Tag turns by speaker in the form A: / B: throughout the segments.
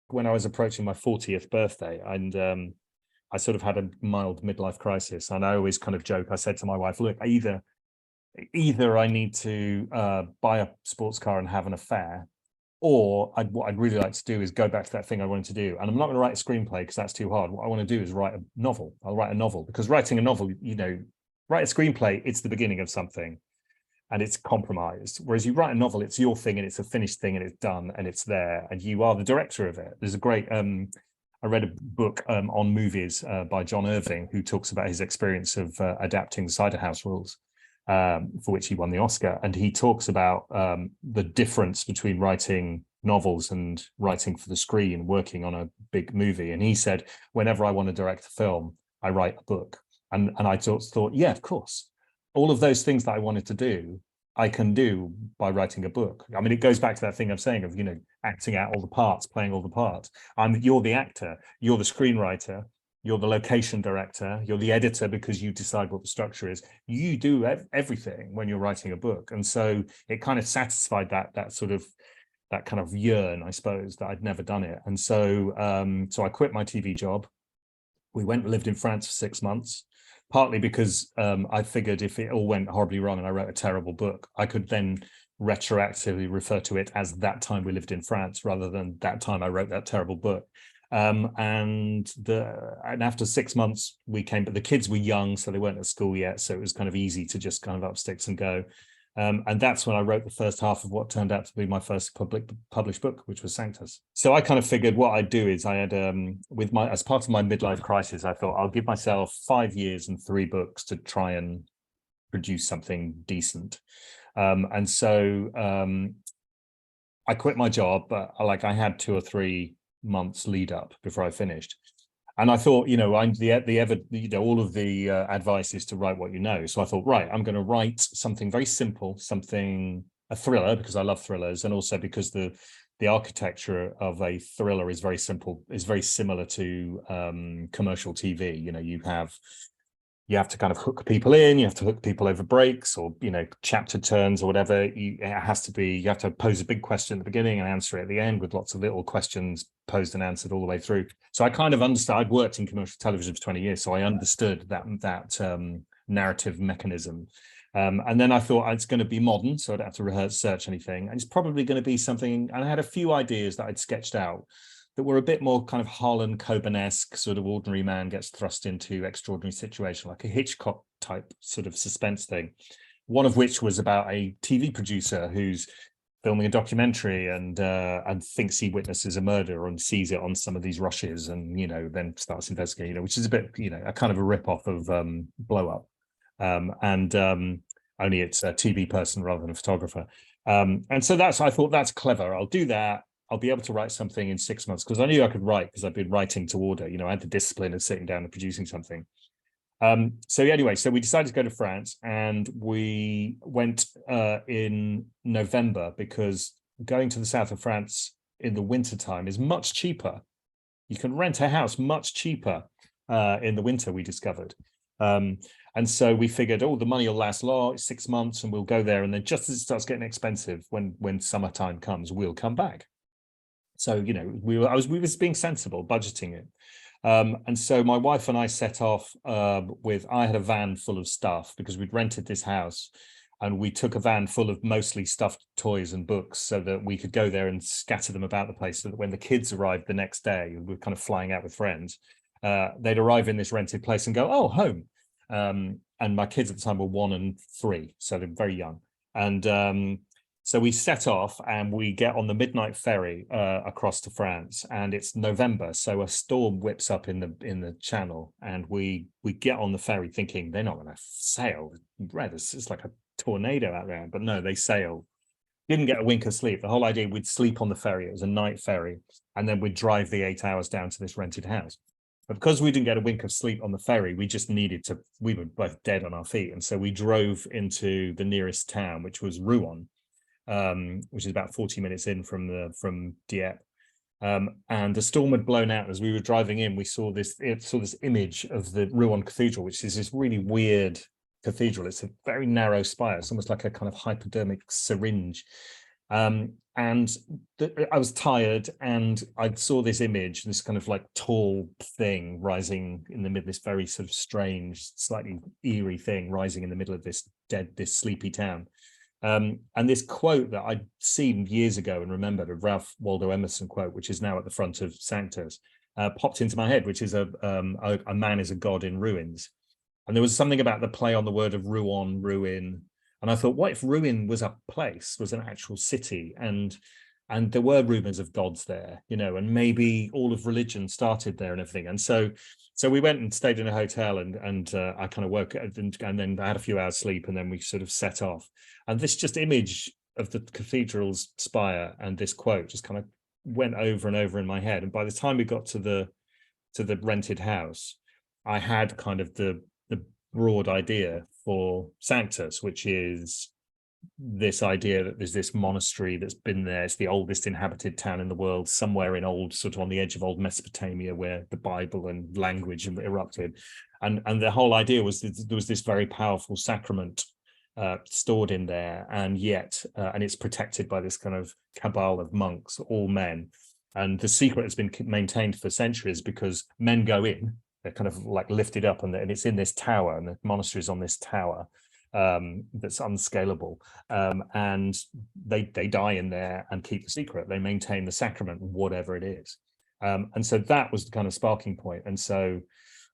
A: when I was approaching my 40th birthday, and I sort of had a mild midlife crisis. And I always kind of joke, I said to my wife, look, either I need to buy a sports car and have an affair, or what I'd really like to do is go back to that thing I wanted to do. And I'm not going to write a screenplay because that's too hard. What I want to do is write a novel. I'll write a novel, because writing a novel, write a screenplay, it's the beginning of something and it's compromised. Whereas you write a novel, it's your thing and it's a finished thing and it's done and it's there and you are the director of it. There's a great, I read a book on movies by John Irving, who talks about his experience of adapting the Cider House Rules, for which he won the Oscar. And he talks about the difference between writing novels and writing for the screen, working on a big movie. And he said, whenever I want to direct a film, I write a book. And I thought, yeah, of course. All of those things that I wanted to do, I can do by writing a book. I mean, it goes back to that thing I'm saying of, acting out all the parts, playing all the parts. You're the actor, you're the screenwriter, you're the location director, you're the editor, because you decide what the structure is. You do everything when you're writing a book. And so it kind of satisfied that kind of yearn, I suppose, that I'd never done it. And so I quit my TV job. We lived in France for 6 months, partly because I figured if it all went horribly wrong and I wrote a terrible book, I could then retroactively refer to it as that time we lived in France, rather than that time I wrote that terrible book. And after 6 months we came, but the kids were young, so they weren't at school yet, so it was kind of easy to just kind of up sticks and go. And that's when I wrote the first half of what turned out to be my first published book, which was Sanctus. So I kind of figured what I'd do is I had, as part of my midlife crisis, I thought I'll give myself 5 years and 3 books to try and produce something decent. And so I quit my job, but I had 2 or 3 months lead up before I finished. And I thought, I'm all of the advice is to write what you know. So I thought, right, I'm going to write something very simple, a thriller, because I love thrillers, and also because the architecture of a thriller is very simple, is very similar to commercial TV. You have to kind of hook people in, you have to hook people over breaks or, chapter turns or whatever. You have to pose a big question at the beginning and answer it at the end, with lots of little questions posed and answered all the way through. So I kind of understood, I'd worked in commercial television for 20 years, so I understood that narrative mechanism. And then I thought it's going to be modern, so I don't have to research anything. And it's probably going to be something, and I had a few ideas that I'd sketched out that were a bit more kind of Harlan Coben-esque, sort of ordinary man gets thrust into extraordinary situation, like a Hitchcock type sort of suspense thing. One of which was about a TV producer who's filming a documentary and thinks he witnesses a murder and sees it on some of these rushes, and then starts investigating, which is a bit a kind of a rip-off of Blow Up, only it's a TV person rather than a photographer. And so I thought that's clever. I'll do that. I'll be able to write something in 6 months, because I knew I could write, because I've been writing to order. I had the discipline of sitting down and producing something. So we decided to go to France, and we went in November, because going to the south of France in the wintertime is much cheaper. You can rent a house much cheaper in the winter, we discovered. And so we figured, the money will last 6 months, and we'll go there. And then just as it starts getting expensive, when summertime comes, we'll come back. So, we were being sensible, budgeting it. And so my wife and I set off I had a van full of stuff, because we'd rented this house, and we took a van full of mostly stuffed toys and books, so that we could go there and scatter them about the place, so that when the kids arrived the next day, we were kind of flying out with friends, they'd arrive in this rented place and go, oh, home. And my kids at the time were 1 and 3, so they're very young. And so we set off, and we get on the midnight ferry across to France, and it's November, so a storm whips up in the channel, and we get on the ferry thinking they're not going to sail. It's like a tornado out there, but no, they sail. Didn't get a wink of sleep. The whole idea, we'd sleep on the ferry. It was a night ferry, and then we'd drive the 8 hours down to this rented house. But because we didn't get a wink of sleep on the ferry, we were both dead on our feet, and so we drove into the nearest town, which was Rouen. Which is about 40 minutes in from Dieppe, and the storm had blown out. As we were driving in, we saw this image of the Rouen Cathedral, which is this really weird cathedral. It's a very narrow spire. It's almost like a kind of hypodermic syringe, And I was tired, and I saw this image, this kind of like tall thing rising in the middle, this very sort of strange, slightly eerie thing rising in the middle of this sleepy town. And this quote that I'd seen years ago and remembered, a Ralph Waldo Emerson quote, which is now at the front of Sanctus, popped into my head, which is a man is a god in ruins. And there was something about the play on the word of ruon, ruin. And I thought, what if Ruin was a place, was an actual city, and there were rumors of gods there, and maybe all of religion started there and everything. And so we went and stayed in a hotel, and I kind of woke up, and then I had a few hours sleep, and then we sort of set off. And this just image of the cathedral's spire and this quote just kind of went over and over in my head. And by the time we got to the rented house, I had kind of the broad idea for Sanctus, which is this idea that there's this monastery that's been there. It's the oldest inhabited town in the world, somewhere in sort of on the edge of old Mesopotamia, where the Bible and language erupted. And the whole idea was that there was this very powerful sacrament stored in there, and yet and it's protected by this kind of cabal of monks, all men. And the secret has been maintained for centuries because men go in, they're kind of like lifted up, and it's in this tower, and the monastery is on this tower that's unscalable, and they die in there and keep the secret. They maintain the sacrament, whatever it is. And so that was the kind of sparking point.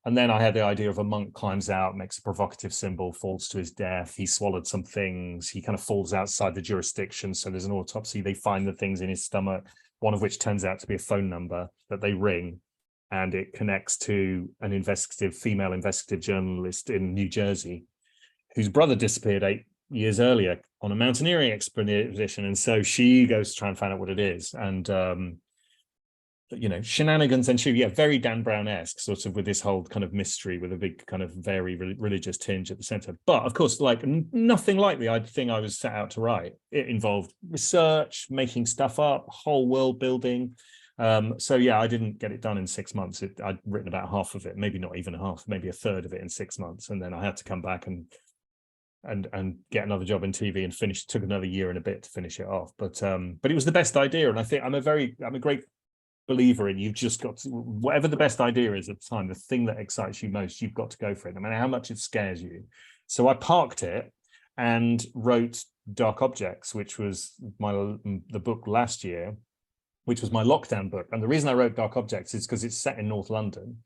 A: And then I had the idea of a monk climbs out, makes a provocative symbol, falls to his death. He swallowed some things. He kind of falls outside the jurisdiction. So there's an autopsy. They find the things in his stomach, one of which turns out to be a phone number that they ring. And it connects to an female investigative journalist in New Jersey, whose brother disappeared 8 years earlier on a mountaineering expedition. And so she goes to try and find out what it is. And, shenanigans ensue. Very Dan Brown-esque, sort of, with this whole kind of mystery, with a big kind of very religious tinge at the center. But of course, like nothing like the thing I was set out to write. It involved research, making stuff up, whole world building. So yeah, I didn't get it done in 6 months. I'd written about half of it, maybe not even half, maybe a third of it in 6 months. And then I had to come back and get another job in TV and finish. It took another year and a bit to finish it off. But it was the best idea. And I think I'm a great believer in, you've just got to, whatever the best idea is at the time, the thing that excites you most, you've got to go for it, no matter how much it scares you. So I parked it and wrote Dark Objects, which was the book last year, which was my lockdown book. And the reason I wrote Dark Objects is because it's set in North London.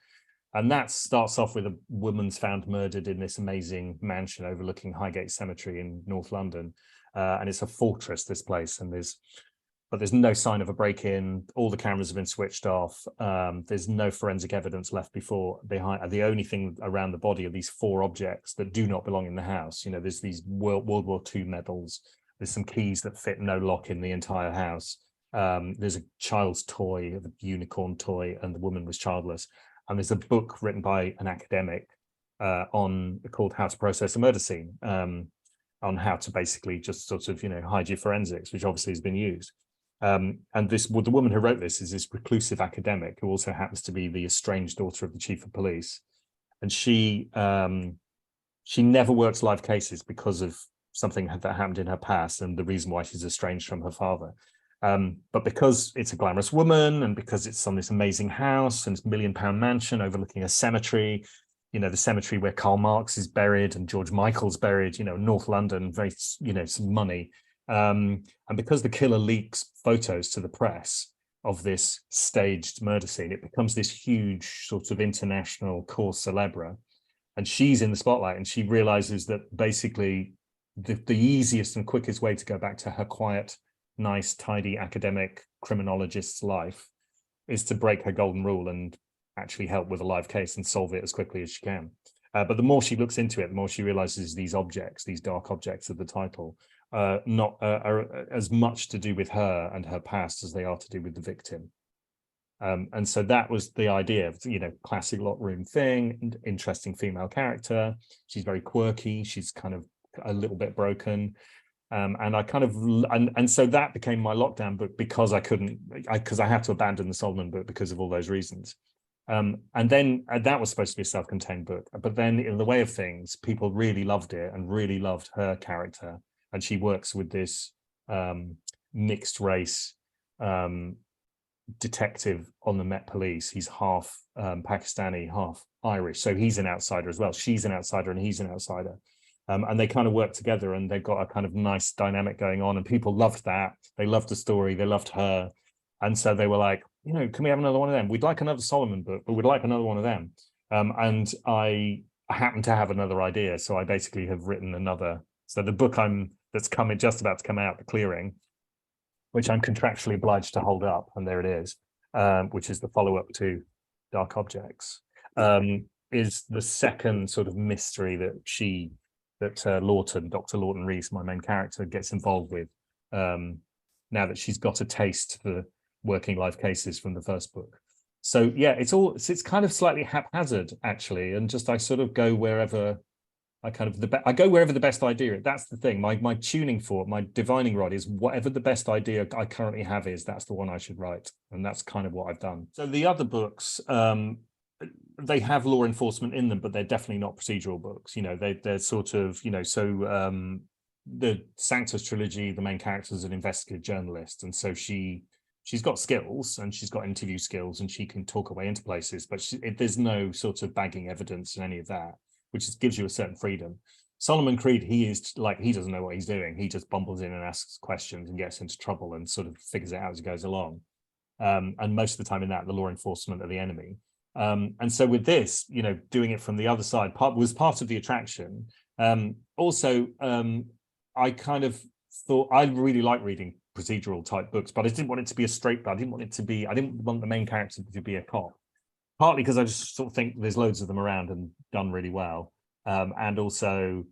A: And that starts off with a woman's found murdered in this amazing mansion overlooking Highgate Cemetery in North London. And it's a fortress, this place. But there's no sign of a break-in. All the cameras have been switched off. There's no forensic evidence left behind. The only thing around the body are these 4 objects that do not belong in the house. There's these World War II medals. There's some keys that fit no lock in the entire house. There's a child's toy, a unicorn toy, and the woman was childless. And there's a book written by an academic called How to Process a Murder Scene, on how to basically just sort of, hide your forensics, which obviously has been used. And the woman who wrote this is this reclusive academic who also happens to be the estranged daughter of the chief of police. And she never works live cases because of something that happened in her past and the reason why she's estranged from her father. But because it's a glamorous woman, and because it's on this amazing house and it's £1 million mansion overlooking a cemetery, the cemetery where Karl Marx is buried and George Michael's buried, North London, very, some money. And because the killer leaks photos to the press of this staged murder scene, it becomes this huge sort of international cause célèbre. And she's in the spotlight, and she realizes that basically the easiest and quickest way to go back to her quiet, nice, tidy academic criminologist's life is to break her golden rule and actually help with a live case and solve it as quickly as she can. But the more she looks into it, the more she realizes these objects, these dark objects of the title, are as much to do with her and her past as they are to do with the victim. And so that was the idea of, classic locked room thing, interesting female character. She's very quirky. She's kind of a little bit broken. And I kind of, and so that became my lockdown book because I had to abandon the Solomon book because of all those reasons. And then that was supposed to be a self-contained book. But then in the way of things, people really loved it and really loved her character. And she works with this mixed race detective on the Met Police. He's half Pakistani, half Irish, so he's an outsider as well. She's an outsider and he's an outsider, and they kind of work together, and they've got a kind of nice dynamic going on, and people loved that. They loved the story, they loved her, and so they were like, you know, can we have another one of them? We'd like another Solomon book, but we'd like another one of them. And I happen to have another idea, so I basically have written another. So the book that's coming, just about to come out, The Clearing, which I'm contractually obliged to hold up, and there it is, which is the follow-up to Dark Objects, is the second sort of mystery that Lawton, Dr. Lawton Rees, my main character, gets involved with, now that she's got a taste for working life cases from the first book. So yeah, it's kind of slightly haphazard actually, and just I sort of go wherever I go wherever the best idea. That's the thing. My tuning fork, my divining rod is whatever the best idea I currently have is. That's the one I should write, and that's kind of what I've done. So the other books, they have law enforcement in them, but they're definitely not procedural books. You know, they're sort of, you know. So the Sanctus trilogy, the main character is an investigative journalist, and so she's got skills and she's got interview skills and she can talk her way into places, but there's no sort of bagging evidence in any of that, which gives you a certain freedom. Solomon Creed, he doesn't know what he's doing. He just bumbles in and asks questions and gets into trouble and sort of figures it out as he goes along. And most of the time in that, the law enforcement are the enemy. And so with this, you know, doing it from the other side was part of the attraction. Also, I kind of thought I really like reading procedural type books, but I didn't want it to be a straight, I didn't want the main character to be a cop. Partly because I just sort of think there's loads of them around and done really well. And also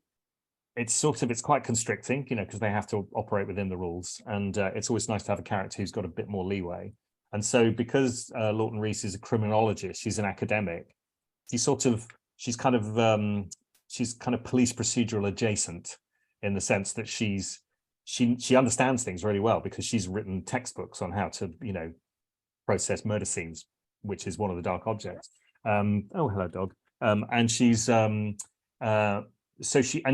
A: it's quite constricting, you know, because they have to operate within the rules. And it's always nice to have a character who's got a bit more leeway. And so because Lawton Rees is a criminologist, she's an academic, she's kind of police procedural adjacent, in the sense that she understands things really well because she's written textbooks on how to, you know, process murder scenes, which is one of the Dark Objects. Oh, hello, dog. And she's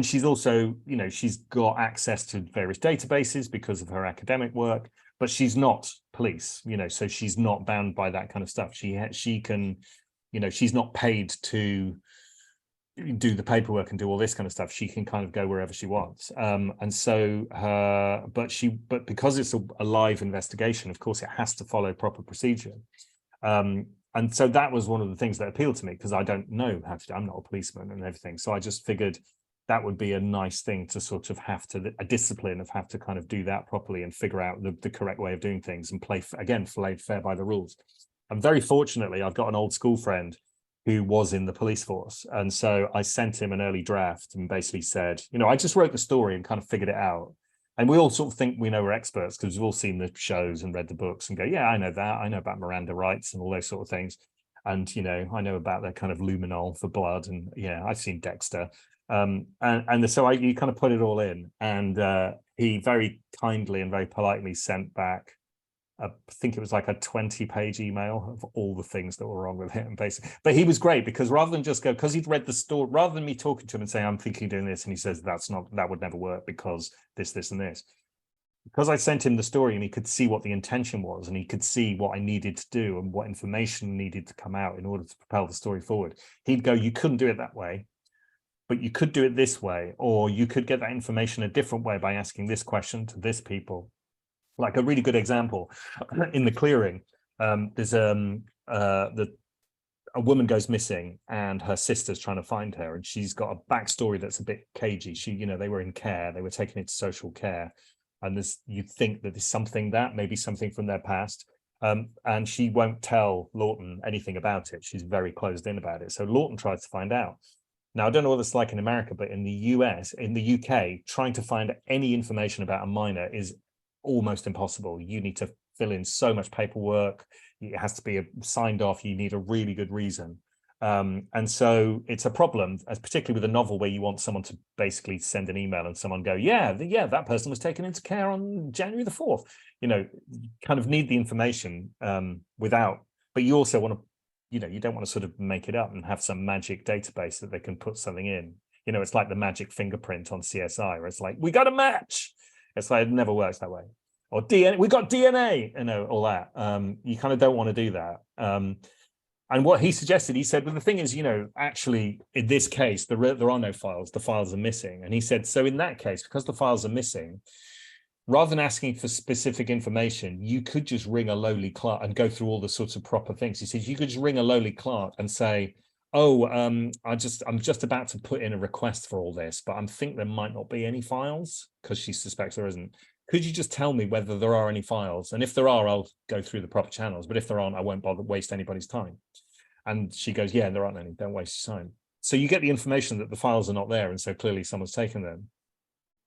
A: she's also, you know, she's got access to various databases because of her academic work, but she's not police, you know, so she's not bound by that kind of stuff. She can, you know, she's not paid to do the paperwork and do all this kind of stuff. She can kind of go wherever she wants. And so but because it's a live investigation, of course, it has to follow proper procedure. And so that was one of the things that appealed to me, because I don't know how to do, I'm not a policeman and everything. So I just figured that would be a nice thing to sort of have to, a discipline of have to kind of do that properly and figure out the correct way of doing things and play fair by the rules. And very fortunately, I've got an old school friend who was in the police force. And so I sent him an early draft and basically said, you know, I just wrote the story and kind of figured it out. And we all sort of think we know we're experts because we've all seen the shows and read the books and go, yeah, I know that. I know about Miranda rights and all those sort of things. And, you know, I know about their kind of luminol for blood. And yeah, I've seen Dexter. So you kind of put it all in. And he very kindly and very politely sent back, I think it was like a 20-page email of all the things that were wrong with him, basically. But he was great because rather than just go, because he'd read the story, rather than me talking to him and saying, I'm thinking of doing this, and he says, that would never work because this, and this. Because I sent him the story and he could see what the intention was and he could see what I needed to do and what information needed to come out in order to propel the story forward. He'd go, you couldn't do it that way, but you could do it this way, or you could get that information a different way by asking this question to this people. Like a really good example in The Clearing, there's a woman goes missing and her sister's trying to find her, and she's got a backstory that's a bit cagey. They were in care, they were taken into social care, and you think that there's maybe something from their past, and she won't tell Lawton anything about it. She's very closed in about it. So Lawton tries to find out. Now, I don't know what it's like in America, but in the UK, trying to find any information about a minor is almost impossible. You need to fill in so much paperwork. It has to be signed off. You need a really good reason. And so it's a problem, particularly with a novel where you want someone to basically send an email and someone go, yeah, that person was taken into care on January the 4th. You know, you kind of need the information but you also want to, you know, you don't want to sort of make it up and have some magic database that they can put something in. You know, it's like the magic fingerprint on CSI, where it's like, we got a match. It's like, it never works that way. or DNA, we got DNA, all that. You kind of don't want to do that. And what he suggested, he said, well, the thing is, actually, in this case, there are no files. The files are missing. And he said, so in that case, because the files are missing, rather than asking for specific information, you could just ring a lowly clerk and go through all the sorts of proper things. He says you could just ring a lowly clerk and say, oh, I'm just about to put in a request for all this, but I think there might not be any files, because she suspects there isn't. Could you just tell me whether there are any files? And if there are, I'll go through the proper channels. But if there aren't, I won't bother waste anybody's time. And she goes, yeah, there aren't any. Don't waste your time. So you get the information that the files are not there. And so clearly someone's taken them,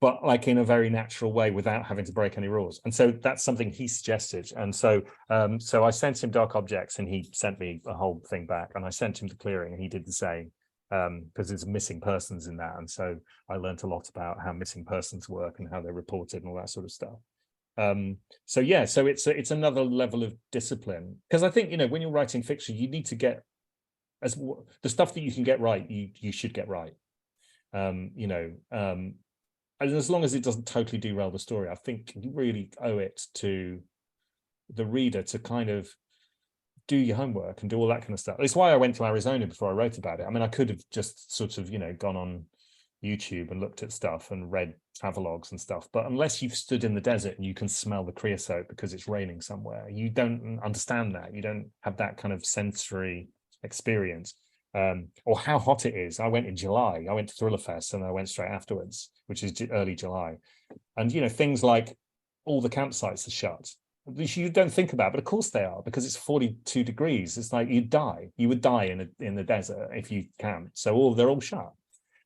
A: but like in a very natural way without having to break any rules. And so that's something he suggested. And so so I sent him dark objects and he sent me a whole thing back, and I sent him the clearing and he did the same, because there's missing persons in that. And so I learned a lot about how missing persons work and how they're reported and all that sort of stuff. So yeah, so it's another level of discipline, because I think, when you're writing fiction, you need to get the stuff that you can get right, you should get right. And as long as it doesn't totally derail the story, I think you really owe it to the reader to kind of do your homework and do all that kind of stuff. It's why I went to Arizona before I wrote about it. I mean, I could have just sort of, gone on YouTube and looked at stuff and read travelogues and stuff. But unless you've stood in the desert and you can smell the creosote because it's raining somewhere, you don't understand that. You don't have that kind of sensory experience. Or how hot it is. I went in July. I went to Thriller Fest and I went straight afterwards, which is early July. And, things like all the campsites are shut, which you don't think about, but of course they are, because it's 42 degrees. It's like you'd die. You would die in the desert if you camped. So they're all shut.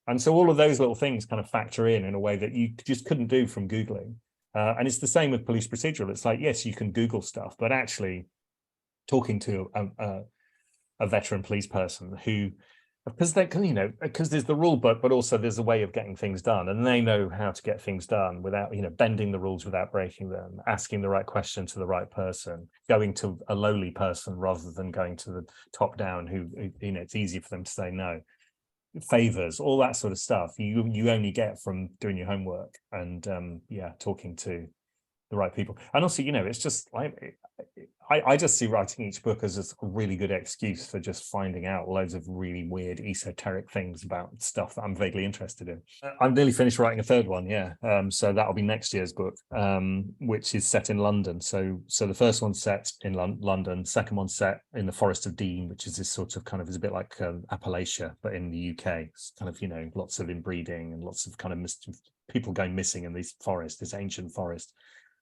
A: And so all of those little things kind of factor in a way that you just couldn't do from Googling. And it's the same with police procedural. It's like, yes, you can Google stuff, but actually talking to a veteran police person who, because because there's the rule book, but also there's a way of getting things done, and they know how to get things done without, bending the rules without breaking them, asking the right question to the right person, going to a lowly person rather than going to the top down who it's easier for them to say no. Favors, all that sort of stuff you only get from doing your homework and talking to the right people. And also, it's just like I just see writing each book as a really good excuse for just finding out loads of really weird esoteric things about stuff that I'm vaguely interested in. I'm nearly finished writing a third one, yeah. So that'll be next year's book, which is set in London. So the first one's set in London, second one's set in the Forest of Dean, which is this sort of kind of is a bit like Appalachia, but in the UK. It's kind of, lots of inbreeding and lots of kind of people going missing in this forest, this ancient forest.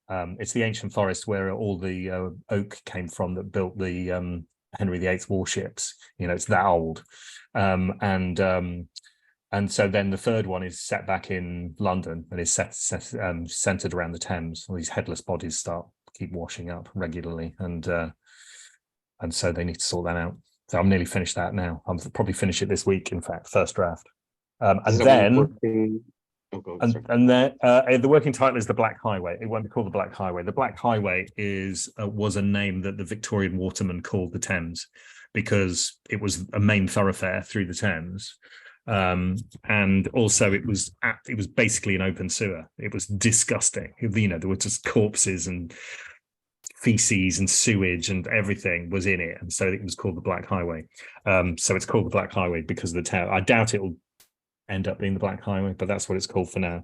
A: It's the ancient forest where all the oak came from that built the Henry VIII warships. It's that old. And so then the third one is set back in London and is centered around the Thames. All these headless bodies keep washing up regularly, and so they need to sort that out. So I'm nearly finished that now. I'll probably finish it this week, in fact, first draft. And then. And then the working title is The Black Highway. It won't be called The Black Highway. The Black Highway was a name that the Victorian watermen called the Thames because it was a main thoroughfare through the Thames. And also it was basically an open sewer. It was disgusting. There were just corpses and feces and sewage and everything was in it. And so it was called The Black Highway. So it's called The Black Highway because of the town. I doubt it'll end up being The Black Highway, but that's what it's called for now.